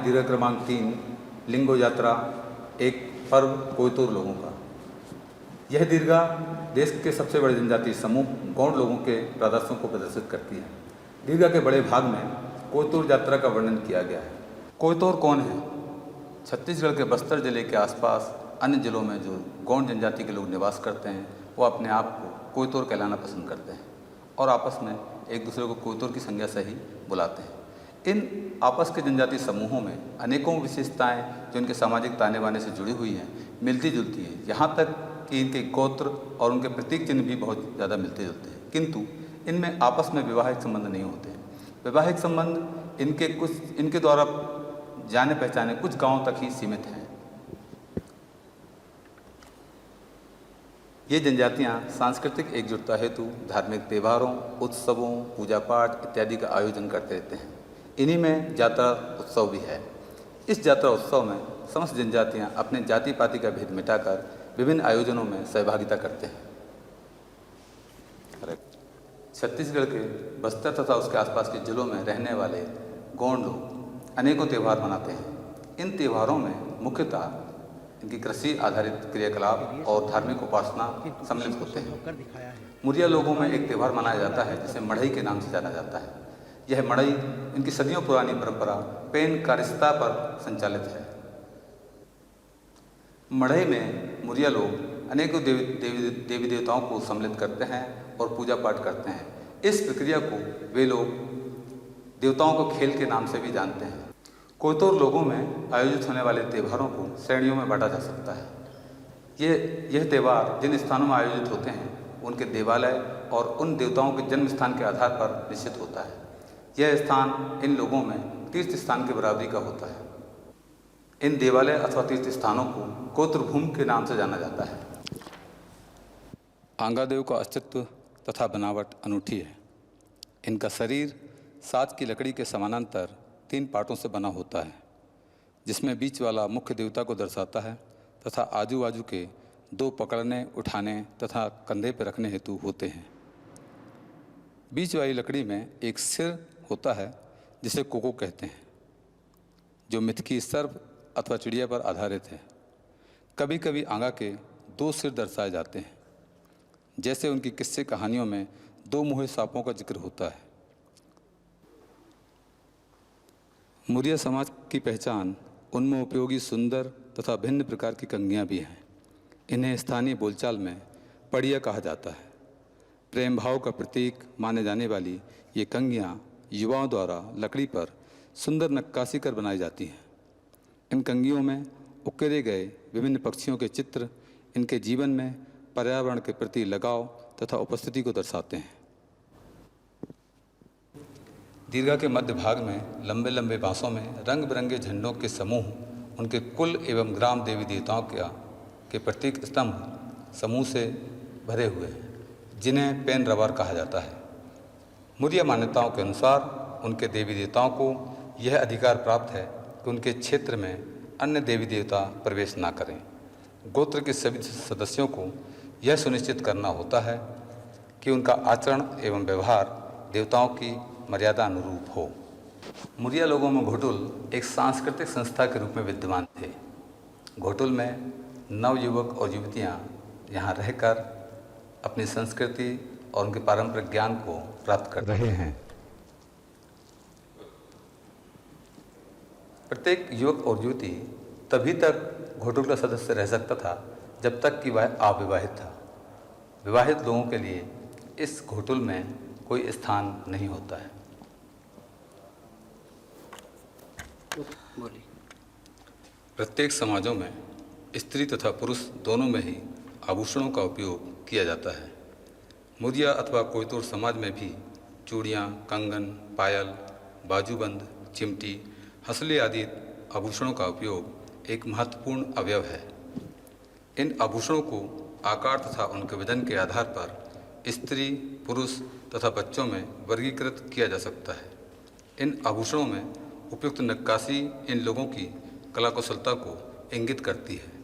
दीर्घ क्रमांक 3 लिंगो यात्रा एक पर्व कोयतुर लोगों का। यह दीर्घा देश के सबसे बड़े जनजातीय समूह गौड़ लोगों के प्रदर्शन को प्रदर्शित करती है। दीर्घा के बड़े भाग में कोयतुर यात्रा का वर्णन किया गया है। कोयतुर कौन है? छत्तीसगढ़ के बस्तर जिले के आसपास अन्य जिलों में जो गौड़ जनजाति के लोग निवास करते हैं वो अपने आप को कोयतुर कहलाना पसंद करते हैं और आपस में एक दूसरे को कोयतुर की संज्ञा से ही बुलाते हैं। इन आपस के जनजातीय समूहों में अनेकों विशेषताएं जो इनके सामाजिक ताने बाने से जुड़ी हुई हैं मिलती जुलती हैं, यहाँ तक कि इनके गोत्र और उनके प्रतीक चिन्ह भी बहुत ज़्यादा मिलते जुलते हैं, किंतु इनमें आपस में वैवाहिक संबंध नहीं होते हैं। वैवाहिक संबंध इनके द्वारा जाने पहचाने कुछ गांवों तक ही सीमित हैं। ये जनजातियाँ सांस्कृतिक एकजुटता हेतु धार्मिक त्योहारों, उत्सवों, पूजा पाठ इत्यादि का आयोजन करते रहते हैं। इन्हीं में जात्रा उत्सव भी है। इस जात्रा उत्सव में समस्त जनजातियाँ अपने जाति पाति का भेद मिटाकर विभिन्न आयोजनों में सहभागिता करते हैं। छत्तीसगढ़ के बस्तर तथा उसके आसपास के जिलों में रहने वाले गौड़ लोग अनेकों त्यौहार मनाते हैं। इन त्योहारों में मुख्यतः इनकी कृषि आधारित क्रियाकलाप और धार्मिक उपासना सम्मिलित होते हैं। मुरिया लोगों में एक त्यौहार मनाया जाता है जिसे मढ़ई के नाम से जाना जाता है। यह मढ़ई इनकी सदियों पुरानी परंपरा पेन कारिस्ता पर संचालित है। मढ़ई में मुरिया लोग अनेकों देवी देवताओं को सम्मिलित करते हैं और पूजा पाठ करते हैं। इस प्रक्रिया को वे लोग देवताओं को खेल के नाम से भी जानते हैं। कोयतुर लोगों में आयोजित होने वाले त्योहारों को श्रेणियों में बांटा जा सकता है। यह त्यौहार जिन स्थानों में आयोजित होते हैं उनके देवालय और उन देवताओं के जन्म स्थान के आधार पर निश्चित होता है। यह स्थान इन लोगों में तीर्थ स्थान की बराबरी का होता है। इन देवालय अथवा तीर्थ स्थानों को गोत्रभूमि के नाम से जाना जाता है। आंगादेव का अस्तित्व तथा बनावट अनूठी है। इनका शरीर साज की लकड़ी के समानांतर 3 पार्टों से बना होता है, जिसमें बीच वाला मुख्य देवता को दर्शाता है तथा आजू बाजू के 2 पकड़ने, उठाने तथा कंधे पर रखने हेतु होते हैं। बीच वाली लकड़ी में एक सिर होता है जिसे कोको कहते हैं, जो मिथकी सर्प अथवा चिड़िया पर आधारित है। कभी कभी आंगा के 2 सिर दर्शाए जाते हैं, जैसे उनकी किस्से कहानियों में 2 मुँहे सांपों का जिक्र होता है। मुरिया समाज की पहचान उनमें उपयोगी सुंदर तथा भिन्न प्रकार की कंगियाँ भी हैं। इन्हें स्थानीय बोलचाल में पड़िया कहा जाता है। प्रेम भाव का प्रतीक माने जाने वाली ये कंगियाँ युवाओं द्वारा लकड़ी पर सुंदर नक्काशी कर बनाई जाती हैं। इन कंगियों में उकेरे गए विभिन्न पक्षियों के चित्र इनके जीवन में पर्यावरण के प्रति लगाव तथा उपस्थिति को दर्शाते हैं। दीर्घा के मध्य भाग में लंबे लंबे बांसों में रंग बिरंगे झंडों के समूह उनके कुल एवं ग्राम देवी देवताओं के प्रतीक स्तंभ समूह से भरे हुए हैं, जिन्हें पेन रवर कहा जाता है। मुरिया मान्यताओं के अनुसार उनके देवी देवताओं को यह अधिकार प्राप्त है कि उनके क्षेत्र में अन्य देवी देवता प्रवेश ना करें। गोत्र के सभी सदस्यों को यह सुनिश्चित करना होता है कि उनका आचरण एवं व्यवहार देवताओं की मर्यादा अनुरूप हो। मुरिया लोगों में घोटुल एक सांस्कृतिक संस्था के रूप में विद्यमान थे। घोटुल में नवयुवक और युवतियां यहाँ रहकर अपनी संस्कृति और उनके पारंपरिक ज्ञान को प्राप्त कर रहे हैं। प्रत्येक युवक और युवती तभी तक घोटुल का सदस्य रह सकता था जब तक कि वह अविवाहित था। विवाहित लोगों के लिए इस घोटुल में कोई स्थान नहीं होता है। प्रत्येक समाजों में स्त्री तथा पुरुष दोनों में ही आभूषणों का उपयोग किया जाता है। मुरिया अथवा कोयतुर समाज में भी चूड़ियाँ, कंगन, पायल, बाजूबंद, चिमटी, हंसले आदि आभूषणों का उपयोग एक महत्वपूर्ण अवयव है। इन आभूषणों को आकार तथा उनके वजन के आधार पर स्त्री, पुरुष तथा बच्चों में वर्गीकृत किया जा सकता है। इन आभूषणों में उपयुक्त नक्काशी इन लोगों की कला कौशलता को इंगित करती है।